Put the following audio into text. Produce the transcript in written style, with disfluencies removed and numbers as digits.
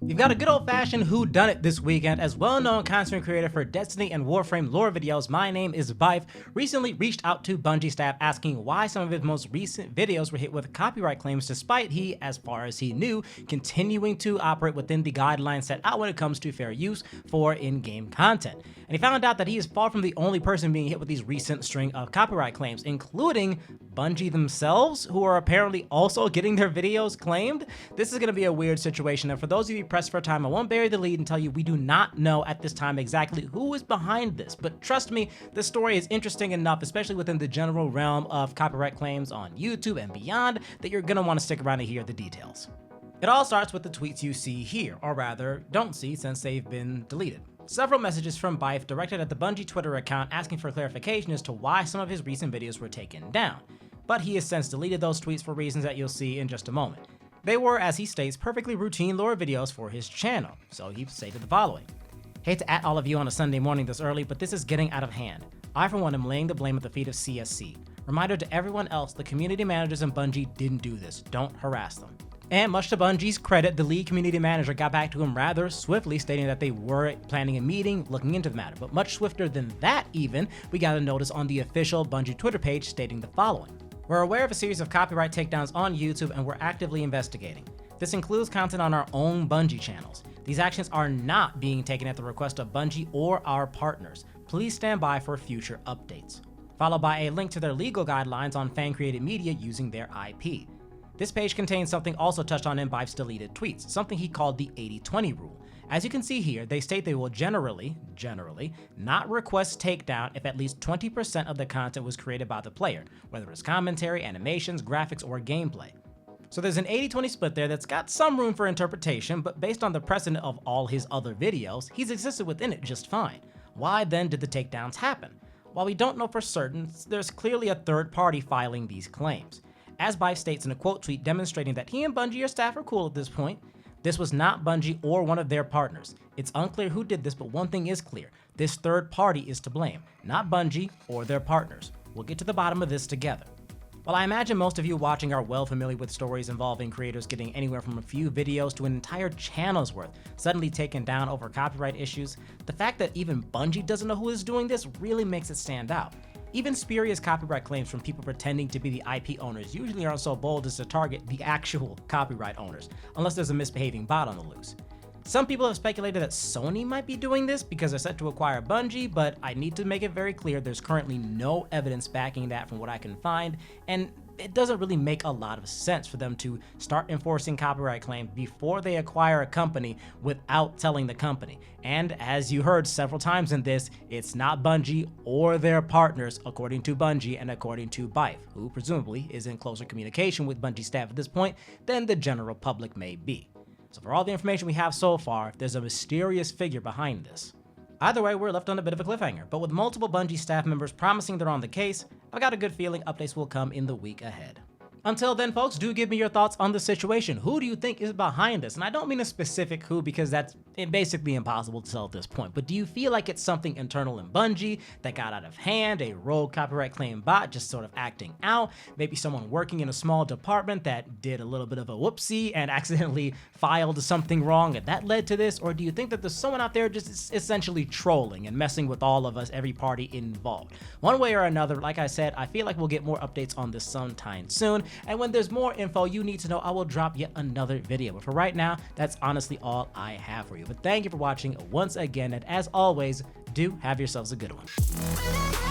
You've got a good old-fashioned whodunit this weekend. As well-known content creator for Destiny and Warframe lore videos, my name is Bife, recently reached out to Bungie staff asking why some of his most recent videos were hit with copyright claims despite he, as far as he knew, continuing to operate within the guidelines set out when it comes to fair use for in-game content. And he found out that he is far from the only person being hit with these recent string of copyright claims, including Bungie themselves, who are apparently also getting their videos claimed. This is going to be a weird situation, and for those of you pressed for time, I won't bury the lead and tell you we do not know at this time exactly who is behind this, but trust me, this story is interesting enough, especially within the general realm of copyright claims on YouTube and beyond, that you're going to want to stick around to hear the details. It all starts with the tweets you see here, or rather, don't see since they've been deleted. Several messages from Bife directed at the Bungie Twitter account asking for clarification as to why some of his recent videos were taken down, but he has since deleted those tweets for reasons that you'll see in just a moment. They were, as he states, perfectly routine lore videos for his channel, so he stated the following. Hate to at all of you on a Sunday morning this early, but this is getting out of hand. I for one am laying the blame at the feet of CSC. Reminder to everyone else, the community managers in Bungie didn't do this. Don't harass them. And much to Bungie's credit, the lead community manager got back to him rather swiftly, stating that they were planning a meeting looking into the matter. But much swifter than that even, we got a notice on the official Bungie Twitter page stating the following. We're aware of a series of copyright takedowns on YouTube and we're actively investigating. This includes content on our own Bungie channels. These actions are not being taken at the request of Bungie or our partners. Please stand by for future updates. Followed by a link to their legal guidelines on fan-created media using their IP. This page contains something also touched on in Bife's deleted tweets, something he called the 80-20 rule. As you can see here, they state they will generally not request takedown if at least 20% of the content was created by the player, whether it's commentary, animations, graphics, or gameplay. So there's an 80-20 split there that's got some room for interpretation, but based on the precedent of all his other videos, he's existed within it just fine. Why then did the takedowns happen? While we don't know for certain, there's clearly a third party filing these claims. As Bife states in a quote tweet demonstrating that he and Bungie or staff are cool at this point, this was not Bungie or one of their partners. It's unclear who did this, but one thing is clear. This third party is to blame, not Bungie or their partners. We'll get to the bottom of this together. While I imagine most of you watching are well familiar with stories involving creators getting anywhere from a few videos to an entire channel's worth suddenly taken down over copyright issues, the fact that even Bungie doesn't know who is doing this really makes it stand out. Even spurious copyright claims from people pretending to be the IP owners usually aren't so bold as to target the actual copyright owners, unless there's a misbehaving bot on the loose. Some people have speculated that Sony might be doing this because they're set to acquire Bungie, but I need to make it very clear there's currently no evidence backing that from what I can find, and it doesn't really make a lot of sense for them to start enforcing copyright claims before they acquire a company without telling the company. And as you heard several times in this, it's not Bungie or their partners, according to Bungie and according to Bife, who presumably is in closer communication with Bungie staff at this point than the general public may be. So for all the information we have so far, there's a mysterious figure behind this. Either way, we're left on a bit of a cliffhanger, but with multiple Bungie staff members promising they're on the case, I've got a good feeling updates will come in the week ahead. Until then, folks, do give me your thoughts on the situation. Who do you think is behind this? And I don't mean a specific who, because that's basically impossible to tell at this point, but do you feel like it's something internal in Bungie that got out of hand, a rogue copyright claim bot just sort of acting out, maybe someone working in a small department that did a little bit of a whoopsie and accidentally filed something wrong and that led to this? Or do you think that there's someone out there just essentially trolling and messing with all of us, every party involved? One way or another, like I said, I feel like we'll get more updates on this sometime soon. And when there's more info you need to know, I will drop yet another video. But for right now, that's honestly all I have for you. But thank you for watching once again, and as always, do have yourselves a good one.